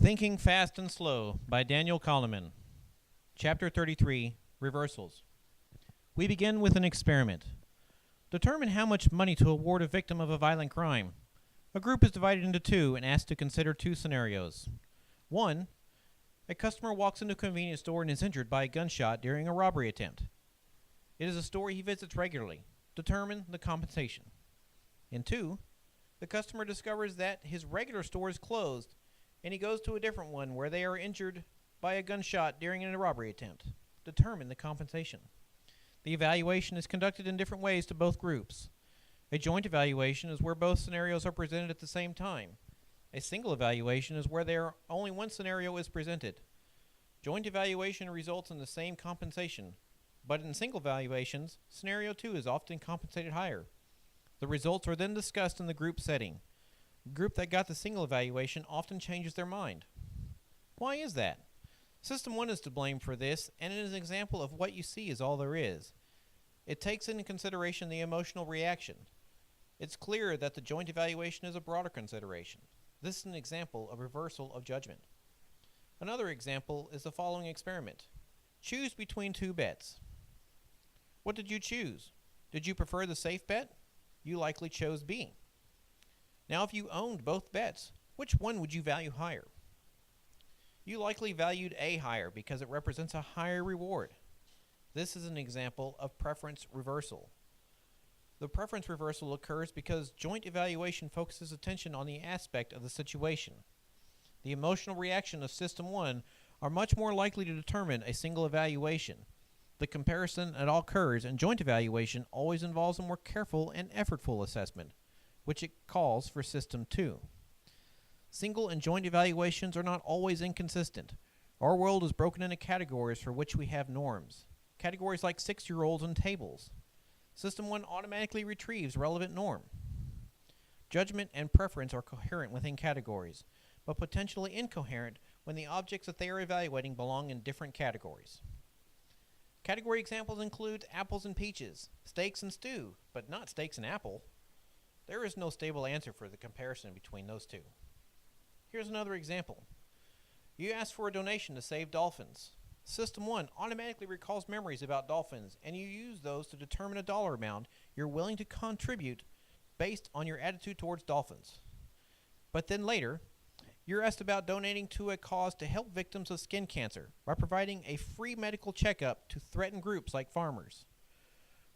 Thinking Fast and Slow by Daniel Kahneman. Chapter 33, Reversals. We begin with an experiment. Determine how much money to award a victim of a violent crime. A group is divided into two and asked to consider two scenarios. 1. A customer walks into a convenience store and is injured by a gunshot during a robbery attempt. It is a store he visits regularly. Determine the compensation. In 2, the customer discovers that his regular store is closed and he goes to a different one where they are injured by a gunshot during a robbery attempt. Determine the compensation. The evaluation is conducted in different ways to both groups. A joint evaluation is where both scenarios are presented at the same time. A single evaluation is where only one scenario is presented. Joint evaluation results in the same compensation, but in single evaluations, scenario 2 is often compensated higher. The results are then discussed in the group setting. The group that got the single evaluation often changes their mind. Why is that? System 1 is to blame for this, and it is an example of what you see is all there is. It takes into consideration the emotional reaction. It's clear that the joint evaluation is a broader consideration. This is an example of reversal of judgment. Another example is the following experiment. Choose between two bets. What did you choose? Did you prefer the safe bet? You likely chose B. Now, if you owned both bets, which one would you value higher? You likely valued A higher because it represents a higher reward. This is an example of preference reversal. The preference reversal occurs because joint evaluation focuses attention on the aspect of the situation. The emotional reaction of System 1 are much more likely to determine a single evaluation. The comparison that occurs in joint evaluation always involves a more careful and effortful assessment, which it calls for System 2. Single and joint evaluations are not always inconsistent. Our world is broken into categories for which we have norms. Categories like 6-year-olds and tables. System 1 automatically retrieves relevant norm. Judgment and preference are coherent within categories, but potentially incoherent when the objects that they are evaluating belong in different categories. Category examples include apples and peaches, steaks and stew, but not steaks and apple. There is no stable answer for the comparison between those two. Here's another example. You ask for a donation to save dolphins. System 1 automatically recalls memories about dolphins, and you use those to determine a dollar amount you're willing to contribute based on your attitude towards dolphins. But then later, you're asked about donating to a cause to help victims of skin cancer by providing a free medical checkup to threatened groups like farmers.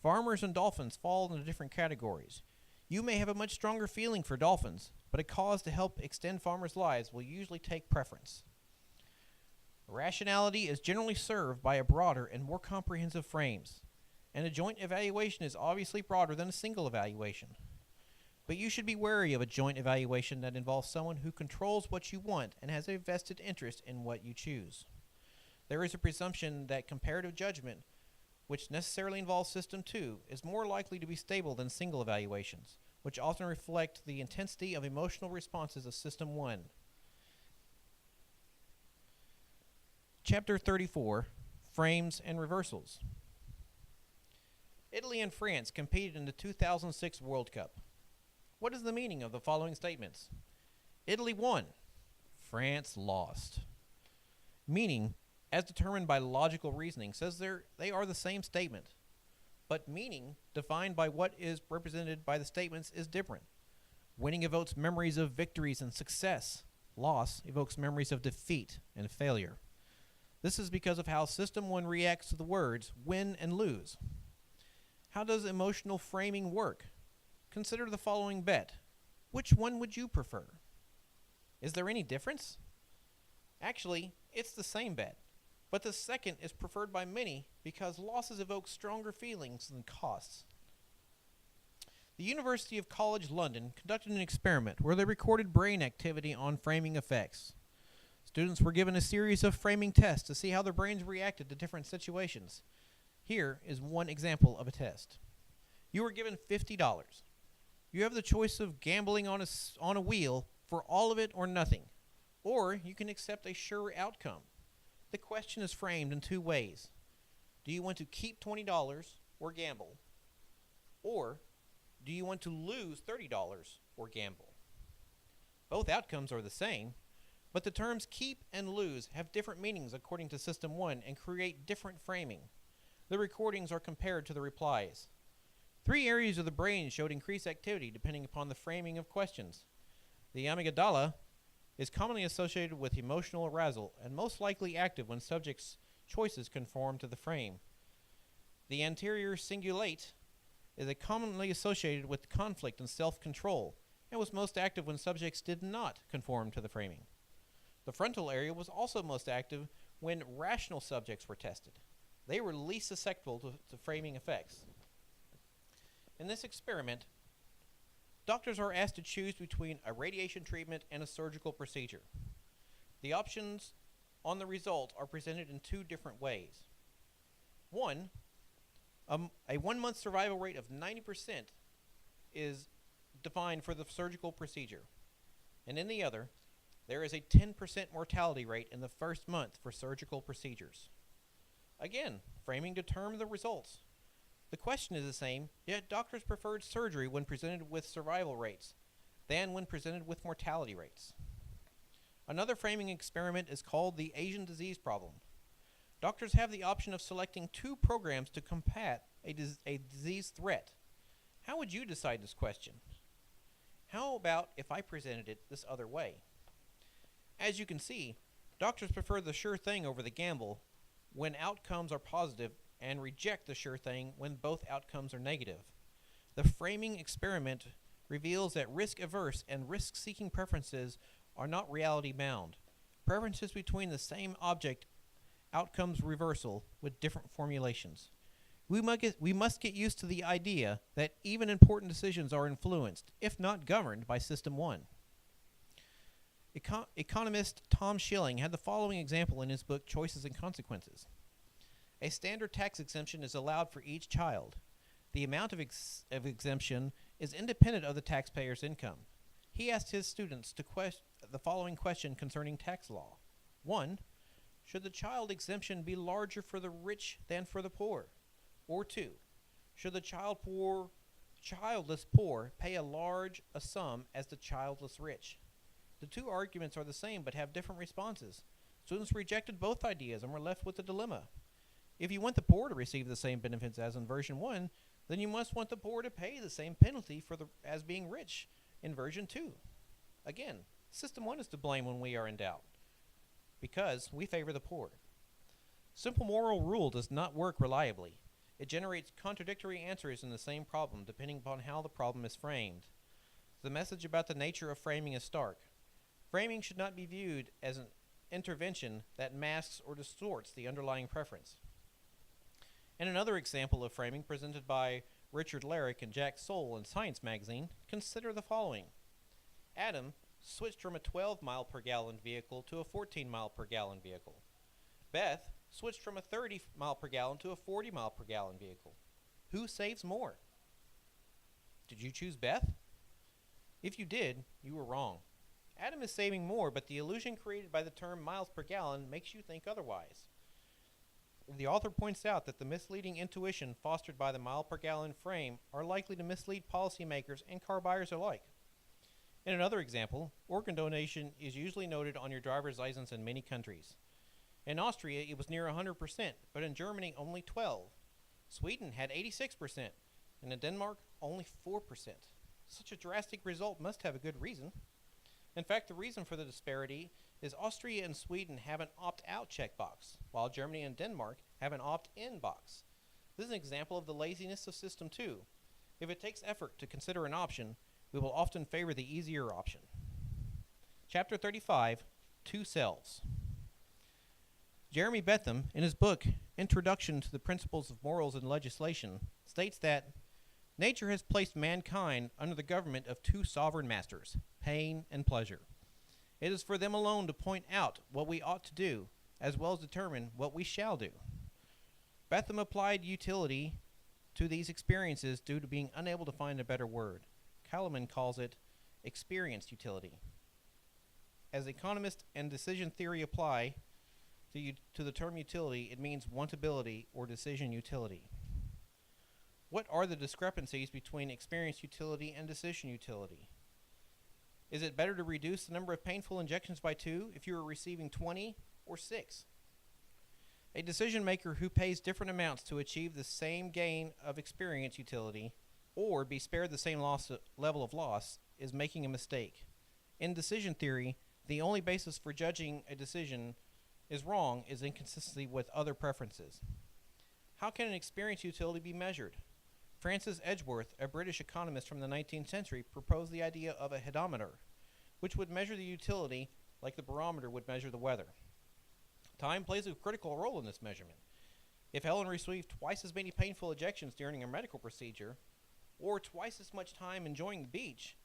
Farmers and dolphins fall into different categories. You may have a much stronger feeling for dolphins, but a cause to help extend farmers' lives will usually take preference. Rationality is generally served by a broader and more comprehensive frames, and a joint evaluation is obviously broader than a single evaluation. But you should be wary of a joint evaluation that involves someone who controls what you want and has a vested interest in what you choose. There is a presumption that comparative judgment, which necessarily involves System 2, is more likely to be stable than single evaluations, which often reflect the intensity of emotional responses of System 1. Chapter 34, Frames and Reversals. Italy and France competed in the 2006 World Cup. What is the meaning of the following statements? Italy won. France lost. Meaning, as determined by logical reasoning, says they are the same statement. But meaning, defined by what is represented by the statements, is different. Winning evokes memories of victories and success. Loss evokes memories of defeat and failure. This is because of how System 1 reacts to the words win and lose. How does emotional framing work? Consider the following bet. Which one would you prefer? Is there any difference? Actually, it's the same bet, but the second is preferred by many because losses evoke stronger feelings than costs. The University of College London conducted an experiment where they recorded brain activity on framing effects. Students were given a series of framing tests to see how their brains reacted to different situations. Here is one example of a test. You were given $50. You have the choice of gambling on a wheel for all of it or nothing, or you can accept a sure outcome. The question is framed in two ways. Do you want to keep $20 or gamble? Or do you want to lose $30 or gamble? Both outcomes are the same, But the terms keep and lose have different meanings according to System 1 and create different framing. The recordings are compared to the replies. 3 areas of the brain showed increased activity depending upon the framing of questions. The amygdala is commonly associated with emotional arousal and most likely active when subjects' choices conform to the frame. The anterior cingulate is commonly associated with conflict and self-control and was most active when subjects did not conform to the framing. The frontal area was also most active when rational subjects were tested. They were least susceptible to framing effects. In this experiment, doctors are asked to choose between a radiation treatment and a surgical procedure. The options on the result are presented in 2 different ways. One, a 1-month survival rate of 90% is defined for the surgical procedure. And in the other, there is a 10% mortality rate in the first month for surgical procedures. Again, framing determined the results. The question is the same, yet doctors preferred surgery when presented with survival rates than when presented with mortality rates. Another framing experiment is called the Asian disease problem. Doctors have the option of selecting 2 programs to combat a disease threat. How would you decide this question? How about if I presented it this other way? As you can see, doctors prefer the sure thing over the gamble when outcomes are positive and reject the sure thing when both outcomes are negative. The framing experiment reveals that risk-averse and risk-seeking preferences are not reality-bound. Preferences between the same object outcomes reversal with different formulations. We must get used to the idea that even important decisions are influenced, if not governed, by System 1. Economist Tom Schilling had the following example in his book Choices and Consequences. A standard tax exemption is allowed for each child. The amount of exemption is independent of the taxpayer's income. He asked his students the following question concerning tax law. 1. Should the child exemption be larger for the rich than for the poor? Or 2. Should the childless poor pay as large a sum as the childless rich? The 2 arguments are the same but have different responses. Students rejected both ideas and were left with a dilemma. If you want the poor to receive the same benefits as in version 1, then you must want the poor to pay the same penalty as being rich in version 2. Again, System 1 is to blame when we are in doubt, because we favor the poor. Simple moral rule does not work reliably. It generates contradictory answers in the same problem, depending upon how the problem is framed. The message about the nature of framing is stark. Framing should not be viewed as an intervention that masks or distorts the underlying preference. In another example of framing presented by Richard Larrick and Jack Soule in Science magazine, consider the following. Adam switched from a 12-mile-per-gallon vehicle to a 14-mile-per-gallon vehicle. Beth switched from a 30-mile-per-gallon to a 40-mile-per-gallon vehicle. Who saves more? Did you choose Beth? If you did, you were wrong. Adam is saving more, but the illusion created by the term miles per gallon makes you think otherwise. The author points out that the misleading intuition fostered by the mile-per-gallon frame are likely to mislead policymakers and car buyers alike. In another example, organ donation is usually noted on your driver's license in many countries. In Austria, it was near 100%, but in Germany, only 12%. Sweden had 86%, and in Denmark, only 4%. Such a drastic result must have a good reason. In fact, the reason for the disparity is Austria and Sweden have an opt-out checkbox, while Germany and Denmark have an opt-in box. This is an example of the laziness of System 2. If it takes effort to consider an option, we will often favor the easier option. Chapter 35, 2 Selves. Jeremy Bentham, in his book Introduction to the Principles of Morals and Legislation, states that nature has placed mankind under the government of 2 sovereign masters, pain and pleasure. It is for them alone to point out what we ought to do, as well as determine what we shall do. Bentham applied utility to these experiences due to being unable to find a better word. Kahneman calls it experienced utility. As economist and decision theory apply to the term utility, it means wantability or decision utility. What are the discrepancies between experienced utility and decision utility? Is it better to reduce the number of painful injections by 2 if you are receiving 20 or 6? A decision maker who pays different amounts to achieve the same gain of experience utility or be spared the same level of loss is making a mistake. In decision theory, the only basis for judging a decision is wrong is inconsistency with other preferences. How can an experience utility be measured? Francis Edgeworth, a British economist from the 19th century, proposed the idea of a hedometer, which would measure the utility like the barometer would measure the weather. Time plays a critical role in this measurement. If Helen received twice as many painful injections during a medical procedure, or twice as much time enjoying the beach,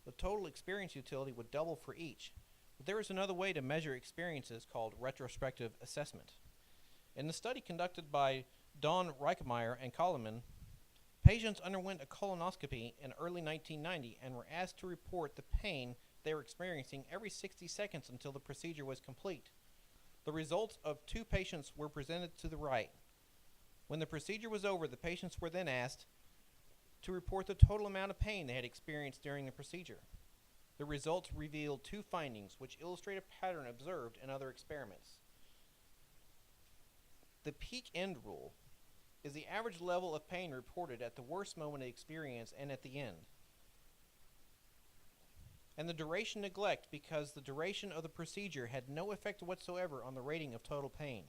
the total experience utility would double for each. But there is another way to measure experiences called retrospective assessment. In the study conducted by Don Reichmeyer and Kahneman, patients underwent a colonoscopy in early 1990 and were asked to report the pain they were experiencing every 60 seconds until the procedure was complete. The results of 2 patients were presented to the right. When the procedure was over, the patients were then asked to report the total amount of pain they had experienced during the procedure. The results revealed 2 findings which illustrate a pattern observed in other experiments. The peak end rule is the average level of pain reported at the worst moment of experience and at the end, and the duration neglect because the duration of the procedure had no effect whatsoever on the rating of total pain.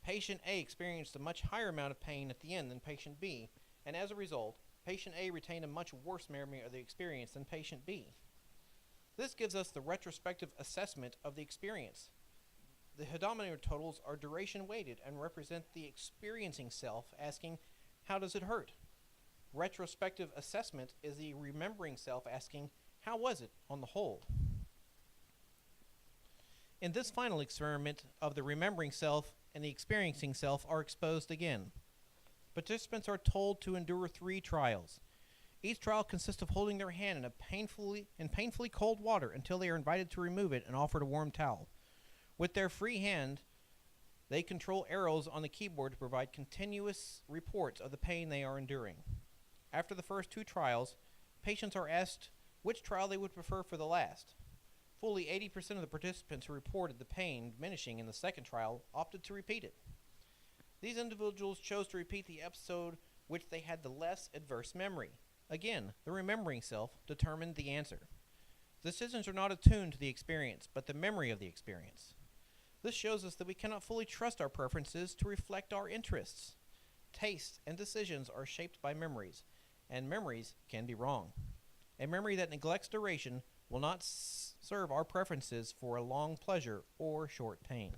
Patient A experienced a much higher amount of pain at the end than patient B, and as a result, patient A retained a much worse memory of the experience than patient B. This gives us the retrospective assessment of the experience. The hedometer totals are duration weighted and represent the experiencing self asking, how does it hurt? Retrospective assessment is the remembering self asking, how was it on the whole? In this final experiment of the remembering self and the experiencing self are exposed again. Participants are told to endure 3 trials. Each trial consists of holding their hand in painfully cold water until they are invited to remove it and offered a warm towel. With their free hand, they control arrows on the keyboard to provide continuous reports of the pain they are enduring. After the first 2 trials, patients are asked which trial they would prefer for the last. Fully 80% of the participants who reported the pain diminishing in the second trial opted to repeat it. These individuals chose to repeat the episode which they had the less adverse memory. Again, the remembering self determined the answer. Decisions are not attuned to the experience, but the memory of the experience. This shows us that we cannot fully trust our preferences to reflect our interests. Tastes and decisions are shaped by memories, and memories can be wrong. A memory that neglects duration will not serve our preferences for a long pleasure or short pain.